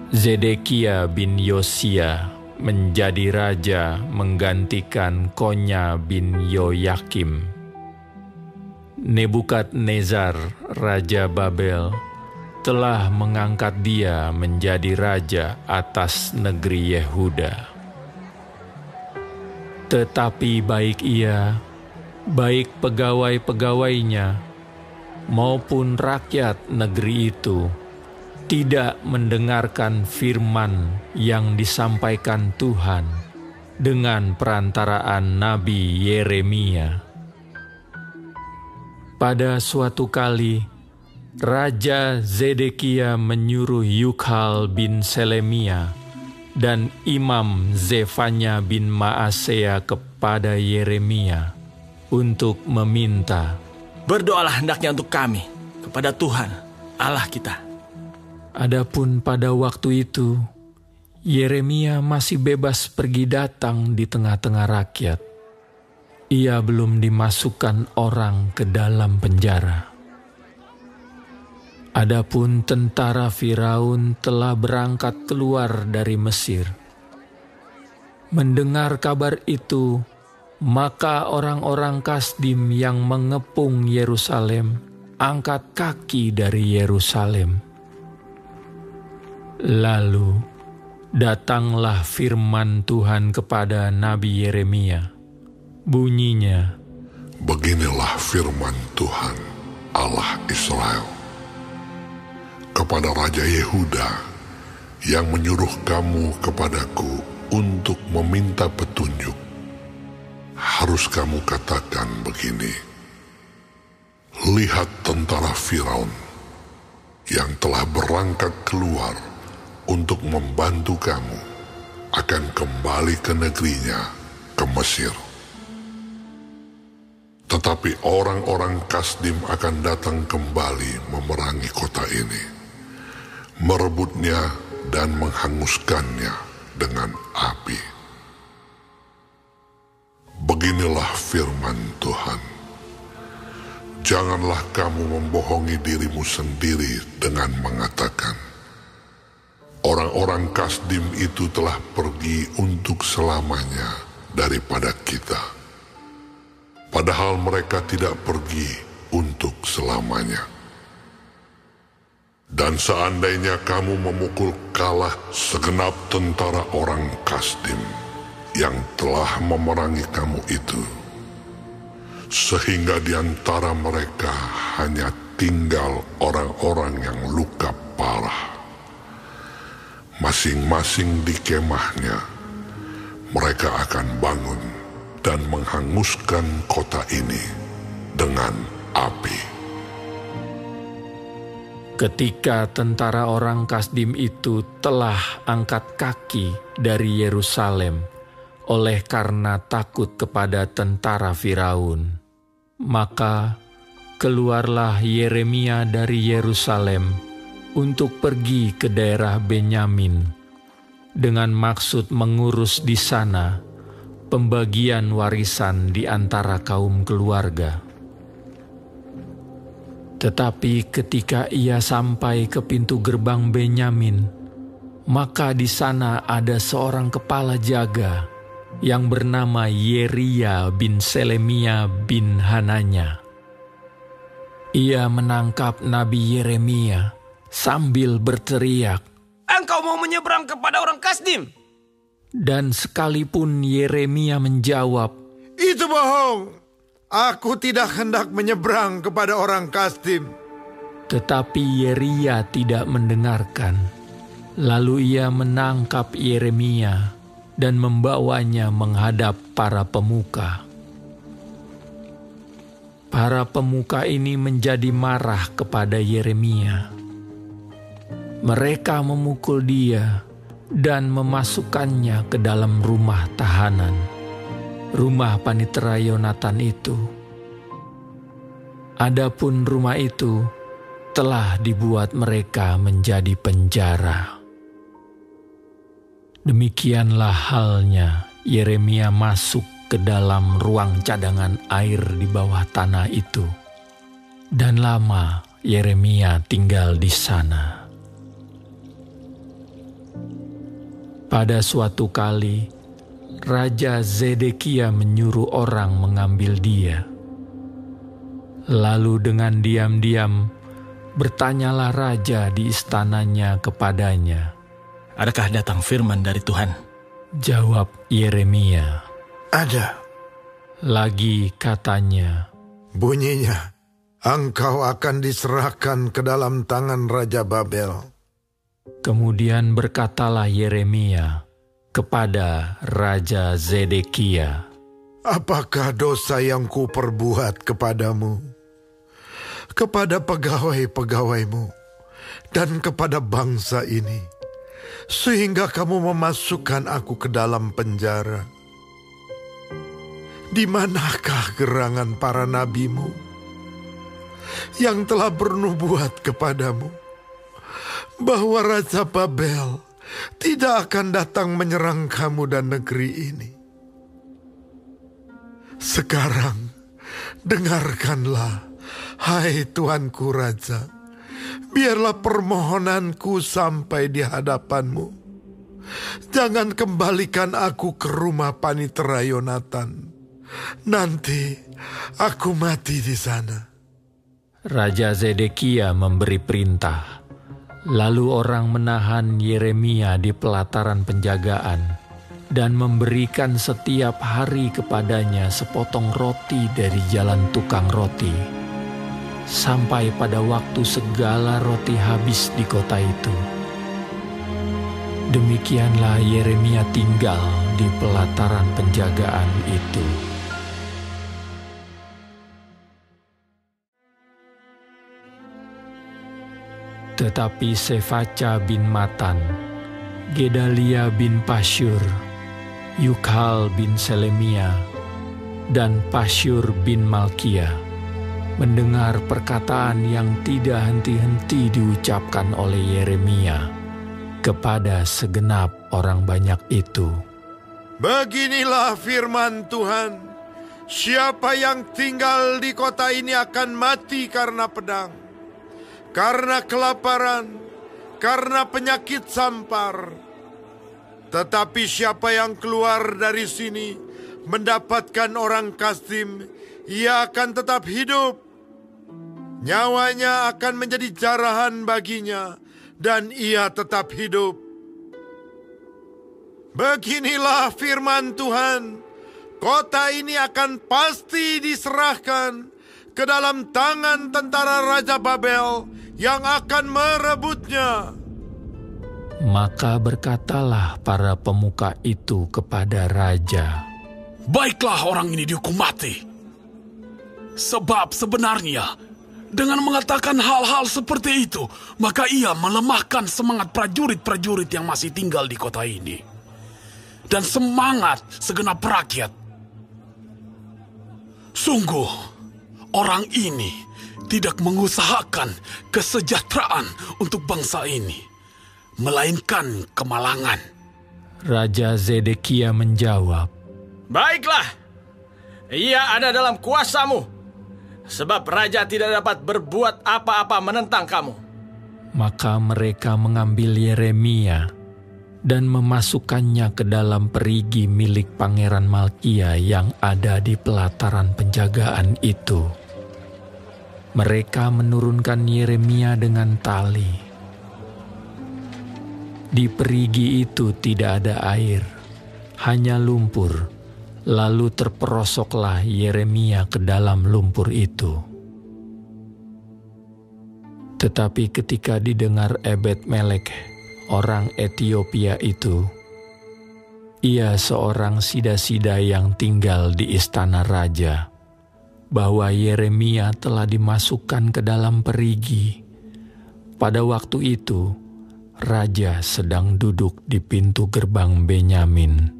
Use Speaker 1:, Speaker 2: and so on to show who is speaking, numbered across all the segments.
Speaker 1: Zedekia bin Yosia menjadi raja menggantikan Konya bin Yoyakim. Nebukadnezar, raja Babel, telah mengangkat dia menjadi raja atas negeri Yehuda. Tetapi baik ia, baik pegawai-pegawainya, maupun rakyat negeri itu, tidak mendengarkan firman yang disampaikan Tuhan dengan perantaraan Nabi Yeremia. Pada suatu kali, Raja Zedekia menyuruh Yukhal bin Selemia dan Imam Zefanya bin Maasea kepada Yeremia untuk meminta,
Speaker 2: "Berdoalah hendaknya untuk kami kepada Tuhan Allah kita."
Speaker 1: Adapun pada waktu itu, Yeremia masih bebas pergi datang di tengah-tengah rakyat. Ia belum dimasukkan orang ke dalam penjara. Adapun tentara Firaun telah berangkat keluar dari Mesir. Mendengar kabar itu, maka orang-orang Kasdim yang mengepung Yerusalem angkat kaki dari Yerusalem. Lalu datanglah firman Tuhan kepada Nabi Yeremia. Bunyinya,
Speaker 3: "Beginilah firman Tuhan Allah Israel kepada Raja Yehuda yang menyuruh kamu kepadaku untuk meminta petunjuk. Harus kamu katakan begini, lihat tentara Firaun yang telah berangkat keluar untuk membantu kamu akan kembali ke negerinya, ke Mesir. Tetapi orang-orang Kasdim akan datang kembali memerangi kota ini, merebutnya dan menghanguskannya dengan api. Beginilah firman Tuhan, janganlah kamu membohongi dirimu sendiri dengan mengatakan, orang-orang Kasdim itu telah pergi untuk selamanya daripada kita. Padahal mereka tidak pergi untuk selamanya. Dan seandainya kamu memukul kalah segenap tentara orang Kasdim yang telah memerangi kamu itu, sehingga di antara mereka hanya tinggal orang-orang yang luka parah, masing-masing di kemahnya, mereka akan bangun dan menghanguskan kota ini dengan api."
Speaker 1: Ketika tentara orang Kasdim itu telah angkat kaki dari Yerusalem oleh karena takut kepada tentara Firaun, maka keluarlah Yeremia dari Yerusalem untuk pergi ke daerah Benyamin dengan maksud mengurus di sana pembagian warisan di antara kaum keluarga. Tetapi ketika ia sampai ke pintu gerbang Benyamin, maka di sana ada seorang kepala jaga yang bernama Yeria bin Selemia bin Hananya. Ia menangkap Nabi Yeremia sambil berteriak,
Speaker 2: "Engkau mau menyeberang kepada orang Kasdim?"
Speaker 1: Dan sekalipun Yeremia menjawab,
Speaker 4: "Itu bohong. Aku tidak hendak menyeberang kepada orang Kasdim."
Speaker 1: tetapi Yeria tidak mendengarkan. Lalu ia menangkap Yeremia dan membawanya menghadap para pemuka. Para pemuka ini menjadi marah kepada Yeremia. Mereka memukul dia dan memasukkannya ke dalam rumah tahanan, rumah panitera Yonatan itu. Adapun rumah itu telah dibuat mereka menjadi penjara. Demikianlah halnya Yeremia masuk ke dalam ruang cadangan air di bawah tanah itu, dan lama Yeremia tinggal di sana. Pada suatu kali, Raja Zedekia menyuruh orang mengambil dia. Lalu dengan diam-diam, bertanyalah raja di istananya kepadanya.
Speaker 2: Adakah datang firman dari Tuhan?
Speaker 1: Jawab Yeremia.
Speaker 4: Ada.
Speaker 1: Lagi katanya,
Speaker 4: Bunyinya, engkau akan diserahkan ke dalam tangan Raja Babel.
Speaker 1: Kemudian berkatalah Yeremia kepada Raja Zedekia,
Speaker 4: Apakah dosa yang kuperbuat kepadamu, kepada pegawai-pegawaimu, dan kepada bangsa ini, sehingga kamu memasukkan aku ke dalam penjara? Di manakah gerangan para nabimu yang telah bernubuat kepadamu bahwa Raja Babel tidak akan datang menyerang kamu dan negeri ini? Sekarang dengarkanlah, hai Tuanku Raja, biarlah permohonanku sampai di hadapanmu. Jangan kembalikan aku ke rumah panitera Yonatan. Nanti aku mati di sana.
Speaker 1: Raja Zedekia memberi perintah. Lalu orang menahan Yeremia di pelataran penjagaan dan memberikan setiap hari kepadanya sepotong roti dari jalan tukang roti, sampai pada waktu segala roti habis di kota itu. Demikianlah Yeremia tinggal di pelataran penjagaan itu. Tetapi Sefaca bin Matan, Gedalia bin Pasyur, Yukhal bin Selemia, dan Pasyur bin Malkia mendengar perkataan yang tidak henti-henti diucapkan oleh Yeremia kepada segenap orang banyak itu.
Speaker 4: Beginilah firman Tuhan, siapa yang tinggal di kota ini akan mati karena pedang, karena kelaparan, karena penyakit sampar. Tetapi siapa yang keluar dari sini mendapatkan orang Kasdim, ia akan tetap hidup. Nyawanya akan menjadi jarahan baginya, dan ia tetap hidup. Beginilah firman Tuhan, kota ini akan pasti diserahkan ke dalam tangan tentara Raja Babel yang akan merebutnya.
Speaker 1: Maka berkatalah para pemuka itu kepada raja,
Speaker 5: Baiklah orang ini dihukum mati. Sebab sebenarnya dengan mengatakan hal-hal seperti itu, maka ia melemahkan semangat prajurit-prajurit yang masih tinggal di kota ini, dan semangat segenap rakyat. Sungguh, orang ini tidak mengusahakan kesejahteraan untuk bangsa ini, melainkan kemalangan.
Speaker 1: Raja Zedekia menjawab,
Speaker 2: Baiklah, ia ada dalam kuasamu, sebab raja tidak dapat berbuat apa-apa menentang kamu.
Speaker 1: Maka mereka mengambil Yeremia dan memasukkannya ke dalam perigi milik Pangeran Malkia yang ada di pelataran penjagaan itu. Mereka menurunkan Yeremia dengan tali. Di perigi itu tidak ada air, hanya lumpur. Lalu terperosoklah Yeremia ke dalam lumpur itu. Tetapi ketika didengar Ebed-Melek, orang Etiopia itu, ia seorang sida-sida yang tinggal di istana raja, bahwa Yeremia telah dimasukkan ke dalam perigi. Pada waktu itu, raja sedang duduk di pintu gerbang Benyamin.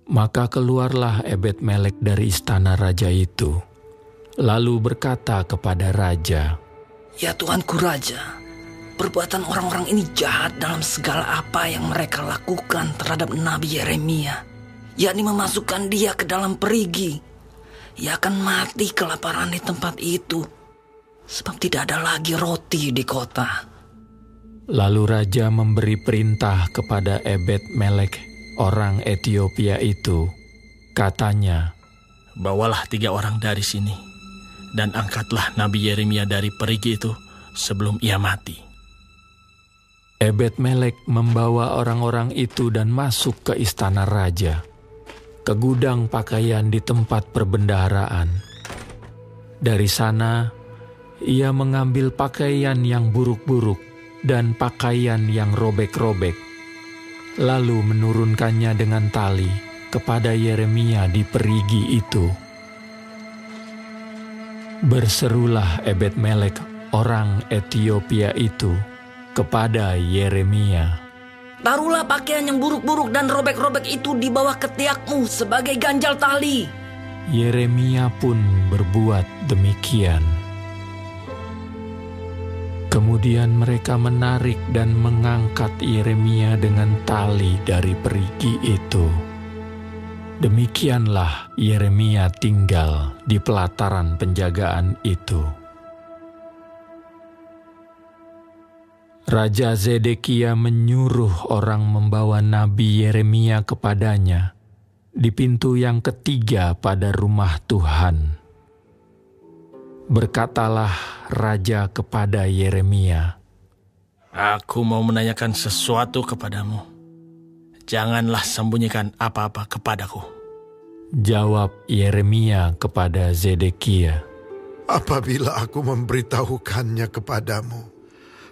Speaker 1: Maka keluarlah Ebed-Melek dari istana raja itu, lalu berkata kepada raja,
Speaker 6: Ya Tuanku Raja, perbuatan orang-orang ini jahat dalam segala apa yang mereka lakukan terhadap Nabi Yeremia, yakni memasukkan dia ke dalam perigi. Ia akan mati kelaparan di tempat itu, sebab tidak ada lagi roti di kota.
Speaker 1: Lalu raja memberi perintah kepada Ebed-Melek, orang Etiopia itu. Katanya,
Speaker 2: "Bawalah 3 orang dari sini, dan angkatlah Nabi Yeremia dari perigi itu sebelum ia mati."
Speaker 1: Ebed-Melek membawa orang-orang itu dan masuk ke istana raja, ke gudang pakaian di tempat perbendaharaan. Dari sana, ia mengambil pakaian yang buruk-buruk dan pakaian yang robek-robek, lalu menurunkannya dengan tali kepada Yeremia di perigi itu. Berserulah Ebed-Melek, orang Etiopia itu, kepada Yeremia,
Speaker 6: "Taruhlah pakaian yang buruk-buruk dan robek-robek itu di bawah ketiakmu sebagai ganjal tali."
Speaker 1: Yeremia pun berbuat demikian. Kemudian mereka menarik dan mengangkat Yeremia dengan tali dari perigi itu. Demikianlah Yeremia tinggal di pelataran penjagaan itu. Raja Zedekia menyuruh orang membawa Nabi Yeremia kepadanya di pintu yang ketiga pada rumah Tuhan. Berkatalah raja kepada Yeremia,
Speaker 2: "Aku mau menanyakan sesuatu kepadamu. Janganlah sembunyikan apa-apa kepadaku."
Speaker 1: Jawab Yeremia kepada Zedekia,
Speaker 4: Apabila aku memberitahukannya kepadamu,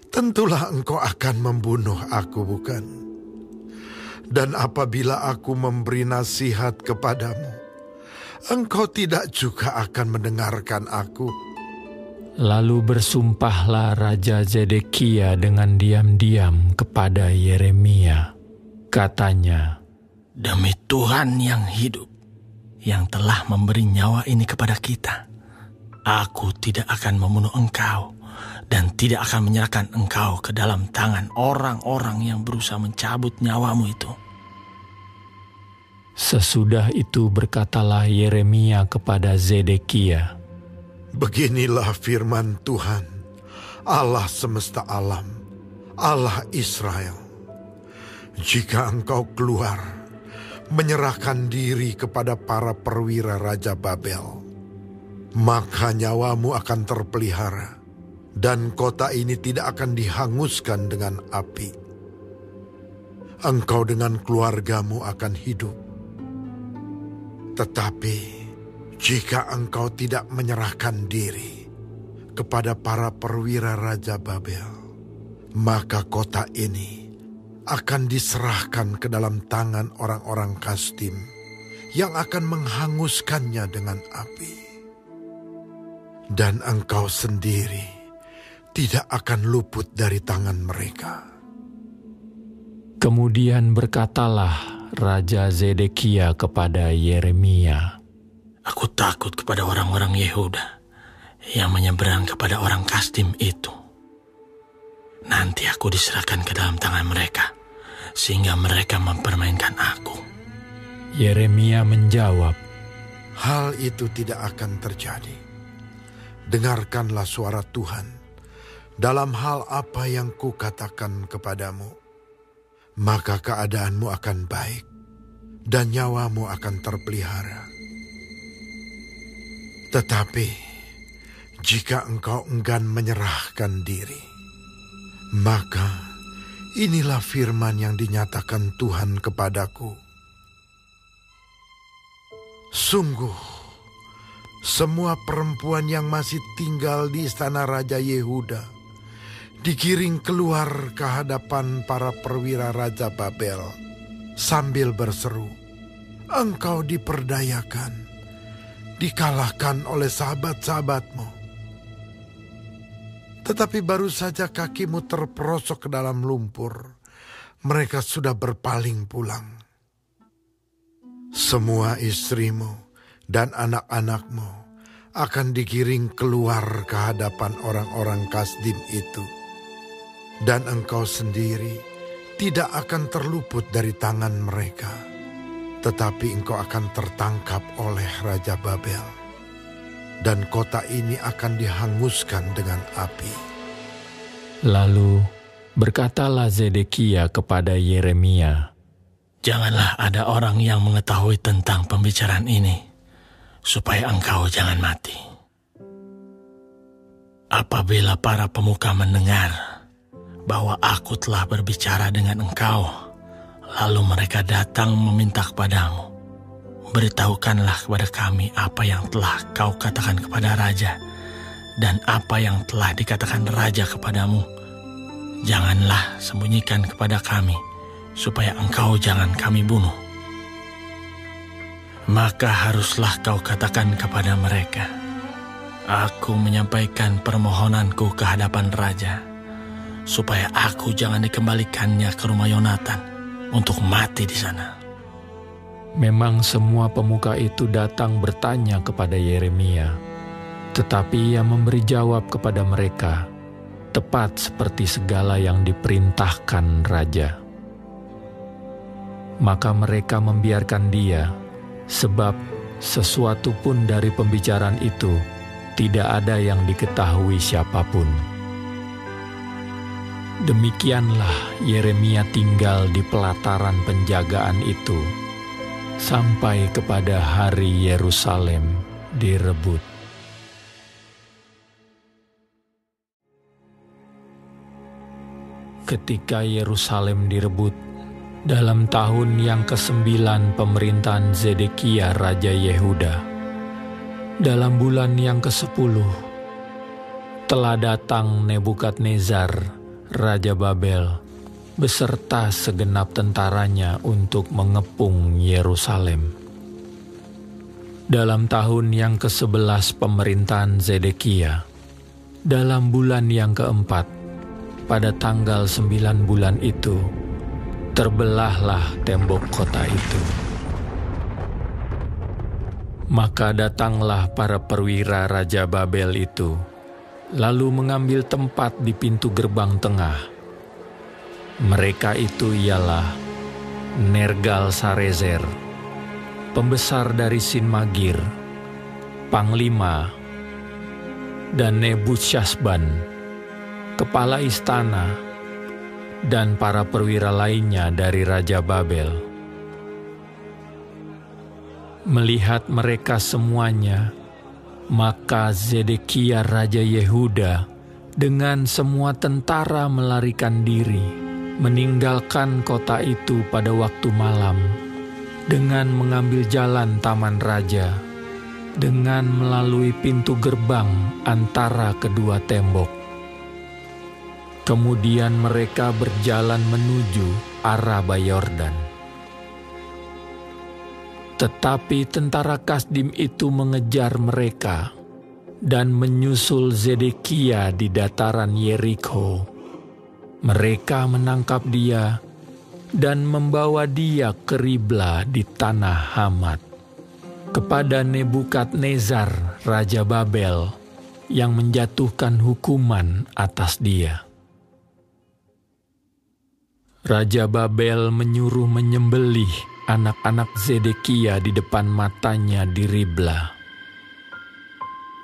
Speaker 4: tentulah engkau akan membunuh aku, bukan? Dan apabila aku memberi nasihat kepadamu, engkau tidak juga akan mendengarkan aku.
Speaker 1: Lalu bersumpahlah Raja Zedekia dengan diam-diam kepada Yeremia. Katanya,
Speaker 2: "Demi Tuhan yang hidup, yang telah memberi nyawa ini kepada kita, aku tidak akan membunuh engkau dan tidak akan menyerahkan engkau ke dalam tangan orang-orang yang berusaha mencabut nyawamu itu."
Speaker 1: Sesudah itu berkatalah Yeremia kepada Zedekia,
Speaker 4: Beginilah firman Tuhan, Allah semesta alam, Allah Israel. Jika engkau keluar, menyerahkan diri kepada para perwira Raja Babel, maka nyawamu akan terpelihara, dan kota ini tidak akan dihanguskan dengan api. Engkau dengan keluargamu akan hidup. Tetapi jika engkau tidak menyerahkan diri kepada para perwira Raja Babel, maka kota ini akan diserahkan ke dalam tangan orang-orang Kasdim yang akan menghanguskannya dengan api. Dan engkau sendiri tidak akan luput dari tangan mereka.
Speaker 1: Kemudian berkatalah Raja Zedekia kepada Yeremia,
Speaker 2: Aku takut kepada orang-orang Yehuda yang menyeberang kepada orang Kasdim itu. Nanti aku diserahkan ke dalam tangan mereka, sehingga mereka mempermainkan aku.
Speaker 1: Yeremia menjawab,
Speaker 4: Hal itu tidak akan terjadi. Dengarkanlah suara Tuhan dalam hal apa yang kukatakan kepadamu. Maka keadaanmu akan baik dan nyawamu akan terpelihara. Tetapi jika engkau enggan menyerahkan diri, maka inilah firman yang dinyatakan Tuhan kepadaku. Sungguh, semua perempuan yang masih tinggal di istana Raja Yehuda digiring keluar ke hadapan para perwira Raja Babel sambil berseru, Engkau diperdayakan, dikalahkan oleh sahabat-sahabatmu. Tetapi baru saja kakimu terperosok ke dalam lumpur, mereka sudah berpaling pulang. Semua istrimu dan anak-anakmu akan digiring keluar ke hadapan orang-orang Kasdim itu. Dan engkau sendiri tidak akan terluput dari tangan mereka, tetapi engkau akan tertangkap oleh Raja Babel, dan kota ini akan dihanguskan dengan api.
Speaker 1: Lalu Berkatalah Zedekia kepada Yeremia,
Speaker 2: "Janganlah ada orang yang mengetahui tentang pembicaraan ini, supaya engkau jangan mati. Apabila para pemuka mendengar bahwa aku telah berbicara dengan engkau, lalu mereka datang meminta kepadamu, beritahukanlah kepada kami apa yang telah kau katakan kepada raja, dan apa yang telah dikatakan raja kepadamu. Janganlah sembunyikan kepada kami, supaya engkau jangan kami bunuh. Maka haruslah kau katakan kepada mereka, aku menyampaikan permohonanku ke hadapan raja, supaya aku jangan dikembalikannya ke rumah Yonatan untuk mati di sana."
Speaker 1: Memang semua pemuka itu datang bertanya kepada Yeremia, tetapi ia memberi jawab kepada mereka, tepat seperti segala yang diperintahkan raja. Maka mereka membiarkan dia, sebab sesuatu pun dari pembicaraan itu tidak ada yang diketahui siapapun. Demikianlah Yeremia tinggal di pelataran penjagaan itu, sampai kepada hari Yerusalem direbut. Ketika Yerusalem direbut, dalam tahun yang ke-9 pemerintahan Zedekia Raja Yehuda, dalam bulan yang ke-10, telah datang Nebukadnezar, Raja Babel, beserta segenap tentaranya untuk mengepung Yerusalem. Dalam tahun yang ke-11 pemerintahan Zedekia, dalam bulan yang ke-4, pada tanggal 9 bulan itu, terbelahlah tembok kota itu. Maka datanglah para perwira Raja Babel itu, lalu mengambil tempat di pintu gerbang tengah. Mereka itu ialah Nergal-Sarezer, pembesar dari Sinmagir, panglima, dan Nebuchadnezzar, kepala istana, dan para perwira lainnya dari Raja Babel. Melihat mereka semuanya, maka Zedekia Raja Yehuda dengan semua tentara melarikan diri, meninggalkan kota itu pada waktu malam, dengan mengambil jalan Taman Raja, dengan melalui pintu gerbang antara kedua tembok. Kemudian mereka berjalan menuju Araba Yordan. Tetapi tentara Kasdim itu mengejar mereka dan menyusul Zedekia di dataran Yerikho. Mereka menangkap dia dan membawa dia ke Ribla di tanah Hamat, kepada Nebukadnezar Raja Babel yang menjatuhkan hukuman atas dia. Raja Babel menyuruh menyembelih anak-anak Zedekia di depan matanya di Ribla.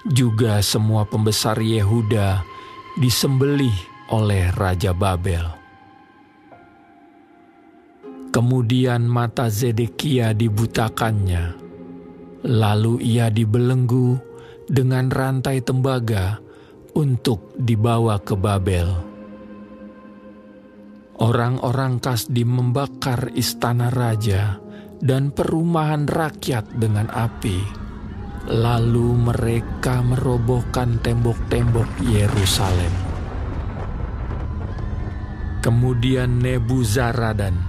Speaker 1: Juga semua pembesar Yehuda disembelih oleh Raja Babel. Kemudian mata Zedekia dibutakannya, lalu ia dibelenggu dengan rantai tembaga untuk dibawa ke Babel. Orang-orang Kasdim membakar istana raja dan perumahan rakyat dengan api. Lalu mereka merobohkan tembok-tembok Yerusalem. Kemudian Nebuzaradan,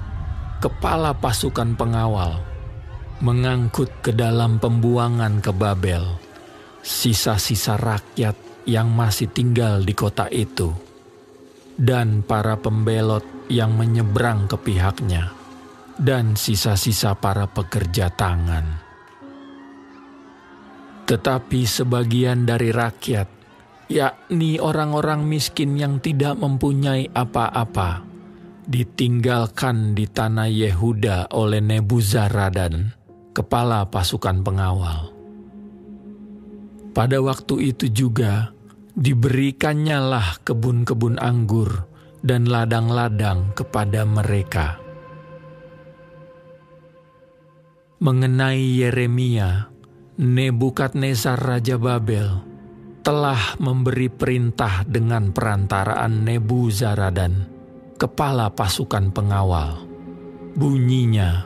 Speaker 1: kepala pasukan pengawal, mengangkut ke dalam pembuangan ke Babel sisa-sisa rakyat yang masih tinggal di kota itu, dan para pembelot yang menyeberang ke pihaknya, dan sisa-sisa para pekerja tangan. Tetapi sebagian dari rakyat, yakni orang-orang miskin yang tidak mempunyai apa-apa, ditinggalkan di tanah Yehuda oleh Nebuzaradan, kepala pasukan pengawal. Pada waktu itu juga, diberikannya lah kebun-kebun anggur dan ladang-ladang kepada mereka. Mengenai Yeremia, Nebukadnezar Raja Babel telah memberi perintah dengan perantaraan Nebuzaradan, kepala pasukan pengawal. Bunyinya,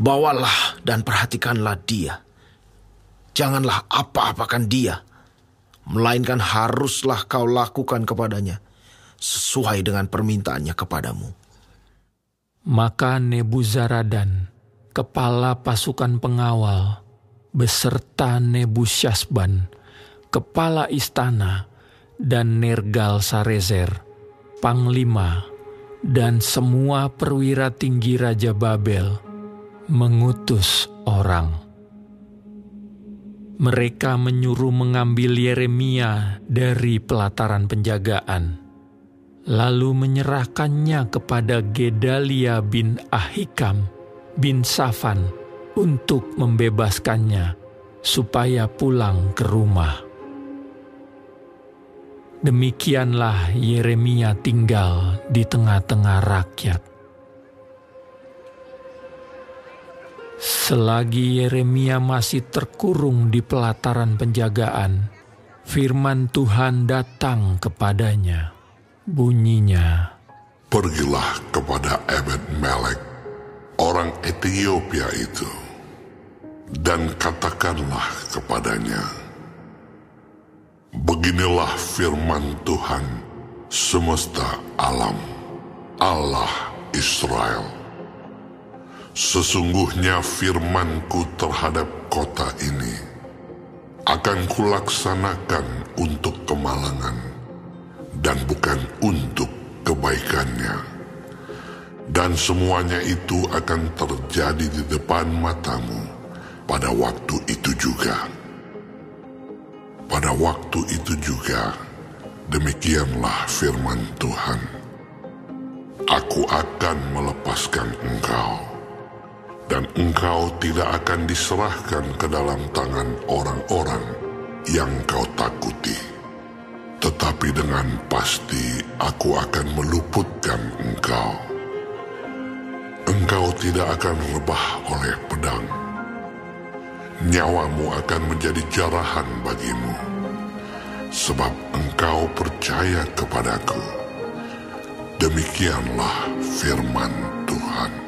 Speaker 7: "Bawalah dan perhatikanlah dia. Janganlah apa-apakan dia, melainkan haruslah kau lakukan kepadanya sesuai dengan permintaannya kepadamu."
Speaker 1: Maka Nebuzaradan, kepala pasukan pengawal, beserta Nebusyazban, kepala istana, dan Nergal-Sarezer, panglima, dan semua perwira tinggi Raja Babel, mengutus orang. Mereka menyuruh mengambil Yeremia dari pelataran penjagaan, lalu menyerahkannya kepada Gedalia bin Ahikam bin Safan untuk membebaskannya supaya pulang ke rumah. Demikianlah Yeremia tinggal di tengah-tengah rakyat. Selagi Yeremia masih terkurung di pelataran penjagaan, firman Tuhan datang kepadanya. Bunyinya,
Speaker 3: "Pergilah kepada Ebed-Melek, orang Ethiopia itu, dan katakanlah kepadanya, beginilah firman Tuhan semesta alam, Allah Israel. Sesungguhnya firmanku terhadap kota ini akan kulaksanakan untuk kemalangan dan bukan untuk kebaikannya. Dan semuanya itu akan terjadi di depan matamu pada waktu itu juga. Pada waktu itu juga, demikianlah firman Tuhan. Aku akan melepaskan engkau, dan engkau tidak akan diserahkan ke dalam tangan orang-orang yang kau takuti. Tetapi dengan pasti aku akan meluputkan engkau. Engkau tidak akan rebah oleh pedang. Nyawamu akan menjadi jarahan bagimu, sebab engkau percaya kepadaku. Demikianlah firman Tuhan."